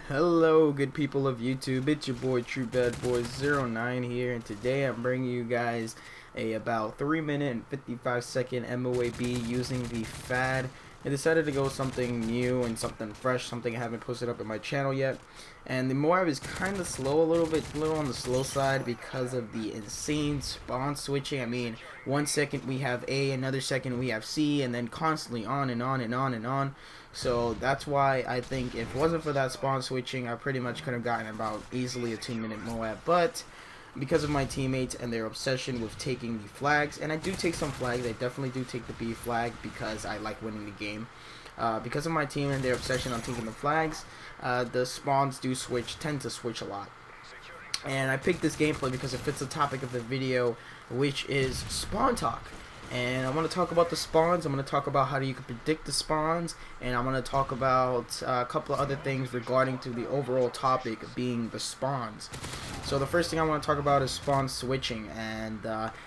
Hello, good people of YouTube. It's your boy True Bad Boy 09 here, and today I'm bringing you guys a about 3-minute and 55-second MOAB using the FAD. I decided to go with something new and something fresh, something I haven't posted up in my channel yet. And the MOAB is kind of slow, a little on the slow side because of the insane spawn switching. I mean, 1 second we have A, another second we have C, and then constantly on and on and on and on. So that's why I think if it wasn't for that spawn switching, I pretty much could have gotten about easily a 2-minute MOAB. But because of my teammates and their obsession with taking the flags, and I do take some flags, I definitely do take the B flag because I like winning the game. Because of my team and their obsession on taking the flags, the spawns tend to switch a lot. And I picked this gameplay because it fits the topic of the video, which is spawn talk. And I want to talk about the spawns. I'm going to talk about how you can predict the spawns, and I'm going to talk about a couple of other things regarding to the overall topic being the spawns. So the first thing I want to talk about is spawn switching, and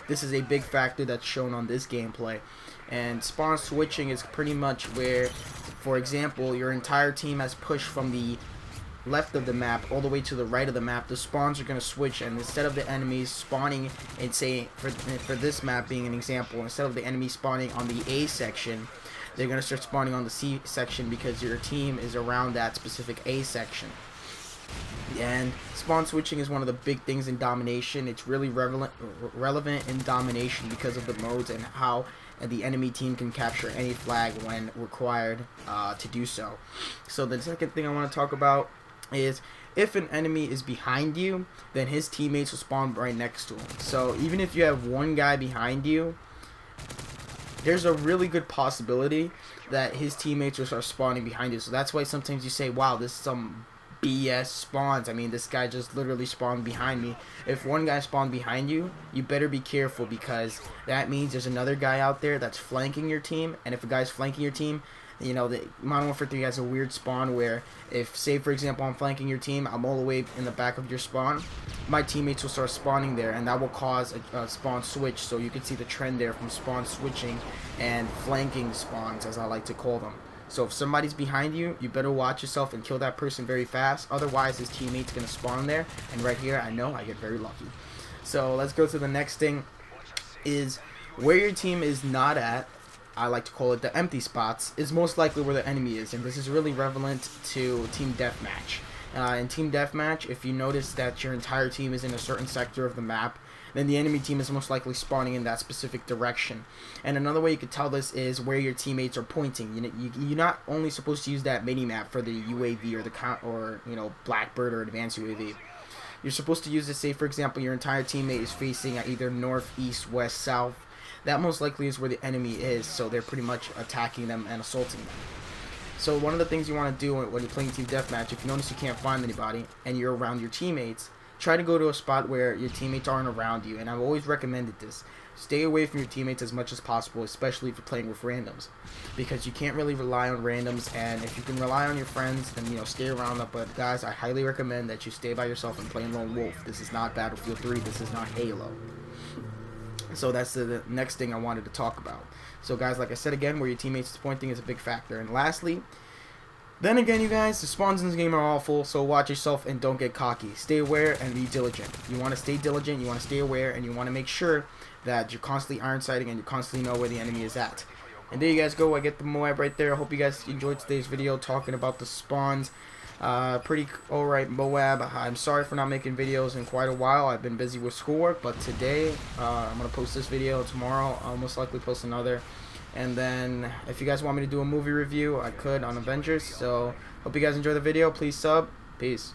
this is a big factor that's shown on this gameplay. And spawn switching is pretty much where, for example, your entire team has pushed from the left of the map all the way to the right of the map. The spawns are going to switch, and instead of the enemies spawning, and say for this map being an example, instead of the enemy spawning on the A section, they're going to start spawning on the C section because your team is around that specific A section. And spawn switching is one of the big things in domination. It's really relevant in domination because of the modes and how the enemy team can capture any flag when required to do so. So the second thing I want to talk about is if an enemy is behind you, then his teammates will spawn right next to him. So even if you have one guy behind you, there's a really good possibility that his teammates will start spawning behind you. So that's why sometimes you say, wow, this is some BS spawns. I mean, this guy just literally spawned behind me. If one guy spawned behind you, you better be careful, because that means there's another guy out there that's flanking your team. And if a guy's flanking your team, you know, the Modern Warfare 3 has a weird spawn where if, say for example, I'm flanking your team, I'm all the way in the back of your spawn, my teammates will start spawning there, and that will cause a spawn switch. So you can see the trend there from spawn switching and flanking spawns, as I like to call them. So if somebody's behind you, you better watch yourself and kill that person very fast. Otherwise, his teammate's going to spawn there. And right here, I know I get very lucky. So let's go to the next thing, is where your team is not at. I like to call it the empty spots, is most likely where the enemy is. And this is really relevant to team deathmatch. In team deathmatch, if you notice that your entire team is in a certain sector of the map, then the enemy team is most likely spawning in that specific direction. And another way you could tell this is where your teammates are pointing. You're not only supposed to use that mini-map for the UAV or the Blackbird or advanced UAV. You're supposed to use this, say for example, your entire teammate is facing at either north, east, west, south. That most likely is where the enemy is, so they're pretty much attacking them and assaulting them. So one of the things you want to do when you're playing team deathmatch, if you notice you can't find anybody and you're around your teammates, try to go to a spot where your teammates aren't around you. And I've always recommended this. Stay away from your teammates as much as possible, especially if you're playing with randoms, because you can't really rely on randoms. And if you can rely on your friends, then stay around them. But guys, I highly recommend that you stay by yourself and play Lone Wolf. This is not Battlefield 3. This is not Halo. So that's the next thing I wanted to talk about. So guys, like I said again, where your teammates is pointing is a big factor. And lastly, then again, you guys, the spawns in this game are awful, so watch yourself and don't get cocky. Stay aware and be diligent. You want to stay diligent, you want to stay aware, and you want to make sure that you're constantly iron sighting and you constantly know where the enemy is at. And there you guys go. I get the MOAB right there. I hope you guys enjoyed today's video talking about the spawns. Pretty alright MOAB. I'm sorry for not making videos in quite a while. I've been busy with schoolwork, but today I'm going to post this video. Tomorrow I'll most likely post another. And then if you guys want me to do a movie review, I could on Avengers. So hope you guys enjoy the video. Please sub. Peace.